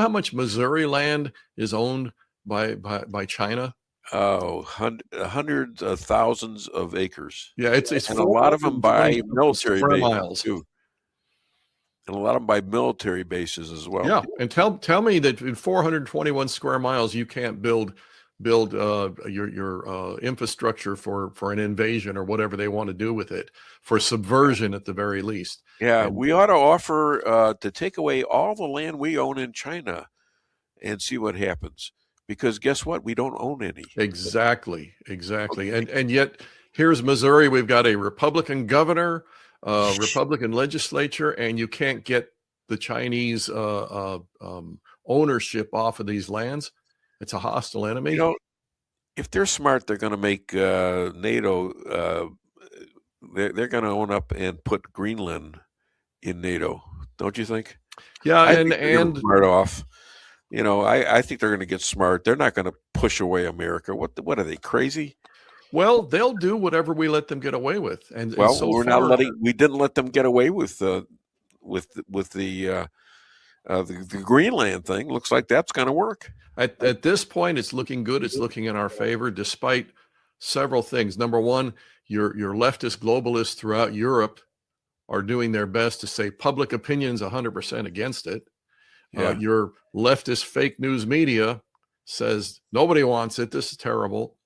how much Missouri land is owned by China? Oh, hundreds of thousands of acres. Yeah, it's And a lot of them 420 by military square bases miles. too. And a lot of them by military bases as well. Yeah, and tell me that in 421 square miles you can't build your infrastructure for an invasion or whatever they want to do with it, for subversion at the very least. Yeah, And we ought to offer to take away all the land we own in China and see what happens. Because guess what? We don't own any. exactly. And yet here's Missouri. We've got a Republican governor, Republican legislature, and you can't get the Chinese ownership off of these lands. It's a hostile enemy. You know, if they're smart, they're going to make NATO. They're going to own up and put Greenland in NATO, don't you think? Yeah, I and think they're gonna smart off. You know, I think they're going to get smart. They're not going to push away America. What are they, crazy? well, they'll do whatever we let them get away with. And Well, so we're far, not letting. We didn't let them get away with the Greenland thing. Looks like that's going to work. at this point, it's looking good. It's looking in our favor, despite several things. Number one, your leftist globalists throughout Europe are doing their best to say public opinion's 100% against it. Yeah. Your leftist fake news media says nobody wants it. This is terrible.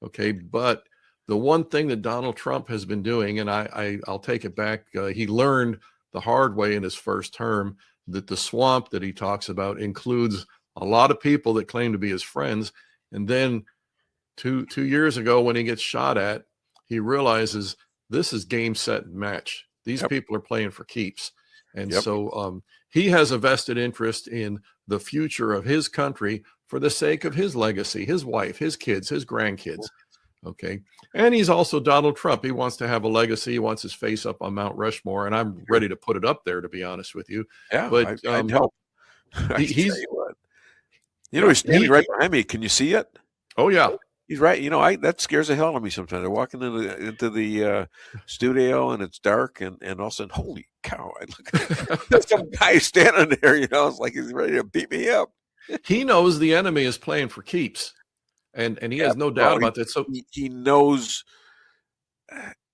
Okay, but the one thing that Donald Trump has been doing, and I'll take it back, he learned the hard way in his first term that the swamp that he talks about includes a lot of people that claim to be his friends. And then two years ago, when he gets shot at, he realizes this is game, set, and match. These people are playing for keeps. And so he has a vested interest in the future of his country for the sake of his legacy, his wife, his kids, his grandkids. Okay. And he's also Donald Trump. He wants to have a legacy. He wants his face up on Mount Rushmore. And I'm ready to put it up there, to be honest with you. Yeah, but I'd help. He's standing right behind me. Can you see it? Oh, yeah. He's right. You know, that scares the hell out of me sometimes. I walk into the studio and it's dark, and all of a sudden, holy cow! I look at there's some guy standing there. You know, it's like he's ready to beat me up. He knows the enemy is playing for keeps, and he has no doubt about that. So he knows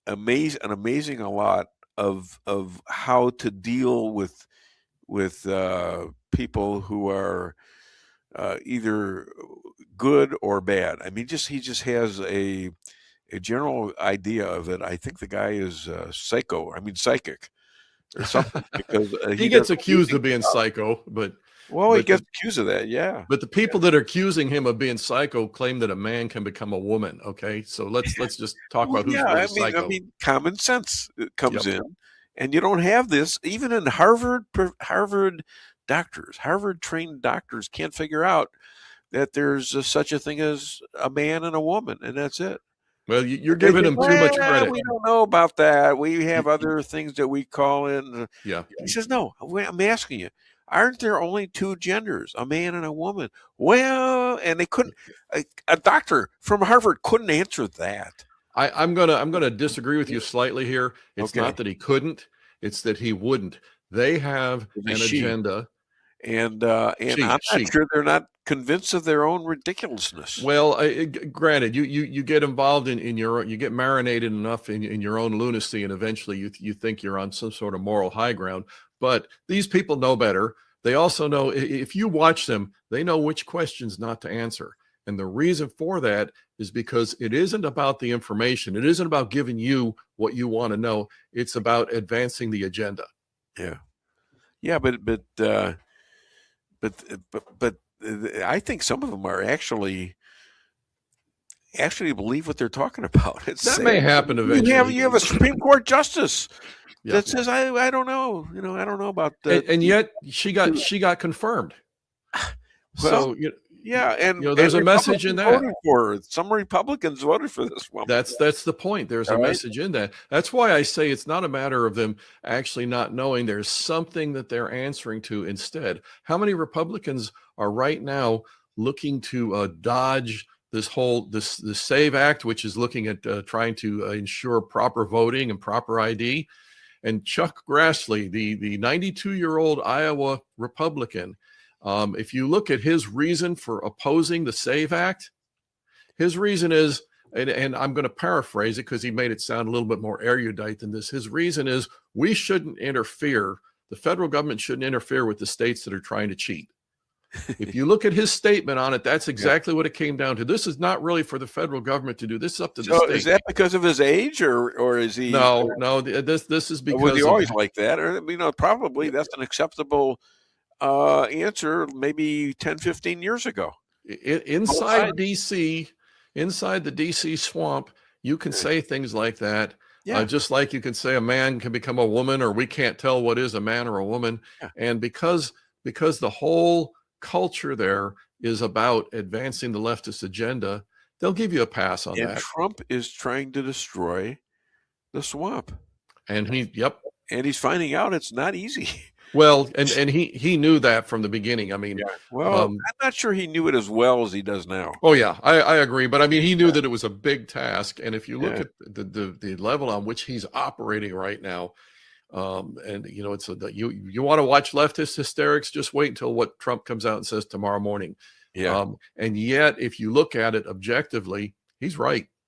amazing a lot of how to deal with people who are either good or bad. I mean, he just has a general idea of it. I think the guy is psychic or something, because he gets accused of being psycho, but he gets accused of that. Yeah. But the people that are accusing him of being psycho claim that a man can become a woman. Okay, so let's just talk about who's really psycho. I mean, common sense comes in, and you don't have this even in Harvard doctors. Harvard-trained doctors can't figure out that there's such a thing as a man and a woman, and that's it. Well, you're giving him too much credit. We don't know about that. We have other things that we call in. Yeah. He says, no, I'm asking you, aren't there only two genders, a man and a woman? Well, and they couldn't, a doctor from Harvard couldn't answer that. I'm gonna disagree with you slightly here. It's not that he couldn't, it's that he wouldn't. They have an agenda. And I'm not sure they're not convinced of their own ridiculousness. Well, granted, you get involved in you get marinated enough in your own lunacy, and eventually you think you're on some sort of moral high ground. But these people know better. They also know, if you watch them, they know which questions not to answer. And the reason for that is because it isn't about the information. It isn't about giving you what you want to know. It's about advancing the agenda. Yeah, but I think some of them are actually believe what they're talking about. That may happen eventually. You have a Supreme Court justice that says, I don't know, I don't know about that. And yet she got confirmed. Well, so and there's a message in that. Some Republicans voted for this woman. That's the point. There's a message in that. That's why I say it's not a matter of them actually not knowing. There's something that they're answering to instead. How many Republicans are right now looking to dodge this SAVE Act, which is looking at trying to ensure proper voting and proper ID? And Chuck Grassley, the 92-year-old Iowa Republican, If you look at his reason for opposing the SAVE Act, his reason is, and I'm going to paraphrase it because he made it sound a little bit more erudite than this. His reason is we shouldn't interfere. The federal government shouldn't interfere with the states that are trying to cheat. If you look at his statement on it, that's exactly what it came down to. This is not really for the federal government to do. This is up to the state. Is that because of his age, or is he? No. This is because was he always like that? Or probably that's an acceptable answer. Maybe 10, 15 years ago. Inside DC, inside the DC swamp, you can say things like that. Yeah. Just like you can say a man can become a woman, or we can't tell what is a man or a woman. Yeah. And because the whole culture there is about advancing the leftist agenda, they'll give you a pass on that. Trump is trying to destroy the swamp. And he's finding out it's not easy. Well, and he knew that from the beginning. I mean, well, I'm not sure he knew it as well as he does now. Oh yeah, I agree. But I mean, he knew that it was a big task. And if you look at the level on which he's operating right now, and it's you want to watch leftist hysterics, just wait until what Trump comes out and says tomorrow morning. Yeah. And yet, if you look at it objectively, he's right.